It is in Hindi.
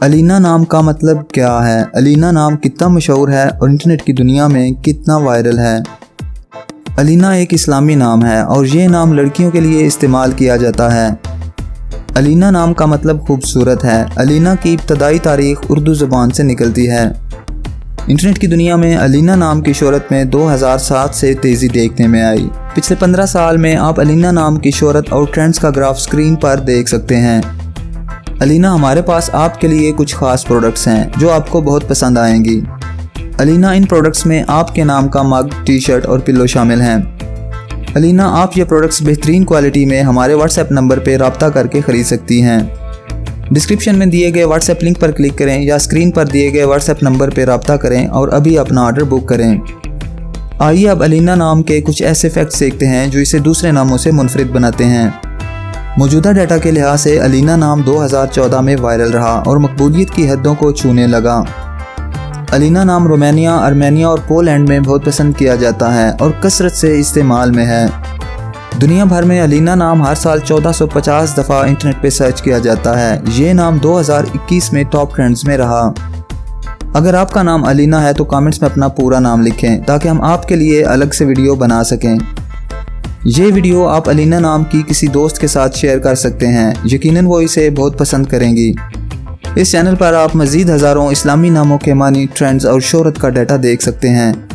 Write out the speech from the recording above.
अलीना नाम का मतलब क्या है? अलीना नाम कितना मशहूर है और इंटरनेट की दुनिया में कितना वायरल है? अलीना एक इस्लामी नाम है और ये नाम लड़कियों के लिए इस्तेमाल किया जाता है। अलीना नाम का मतलब खूबसूरत है। अलीना की इब्तदाई तारीख उर्दू ज़ुबान से निकलती है। इंटरनेट की दुनिया में अलीना नाम की शोहरत में 2007 से तेज़ी देखने में आई। पिछले 15 साल में आप अलीना नाम की शोहरत और ट्रेंड्स का ग्राफ स्क्रीन पर देख सकते हैं। अलीना, हमारे पास आपके लिए कुछ खास प्रोडक्ट्स हैं जो आपको बहुत पसंद आएंगी। अलीना, इन प्रोडक्ट्स में आपके नाम का मग, टी शर्ट और पिल्लो शामिल हैं। अलीना, आप ये प्रोडक्ट्स बेहतरीन क्वालिटी में हमारे व्हाट्सएप नंबर पर रब्ता करके ख़रीद सकती हैं। डिस्क्रिप्शन में दिए गए व्हाट्सएप लिंक पर क्लिक करें या स्क्रीन पर दिए गए व्हाट्सएप नंबर पर रब्ता करें और अभी अपना ऑर्डर बुक करें। आइए अब अलीना नाम के कुछ ऐसे फैक्ट्स देखते हैं जो इसे दूसरे नामों से मुनफरिद बनाते हैं। मौजूदा डाटा के लिहाज से अलीना नाम 2014 में वायरल रहा और मकबूलियत की हदों को छूने लगा। अलीना नाम रोमानिया, आर्मेनिया और पोलैंड में बहुत पसंद किया जाता है और कसरत से इस्तेमाल में है। दुनिया भर में अलीना नाम हर साल 1450 दफ़ा इंटरनेट पे सर्च किया जाता है। ये नाम 2021 में टॉप ट्रेंड्स में रहा। अगर आपका नाम अलीना है तो कमेंट्स में अपना पूरा नाम लिखें ताकि हम आपके लिए अलग से वीडियो बना सकें। ये वीडियो आप अलीना नाम की किसी दोस्त के साथ शेयर कर सकते हैं। यकीनन वो इसे बहुत पसंद करेंगी। इस चैनल पर आप मज़ीद हज़ारों इस्लामी नामों के मानी, ट्रेंड्स और शोहरत का डाटा देख सकते हैं।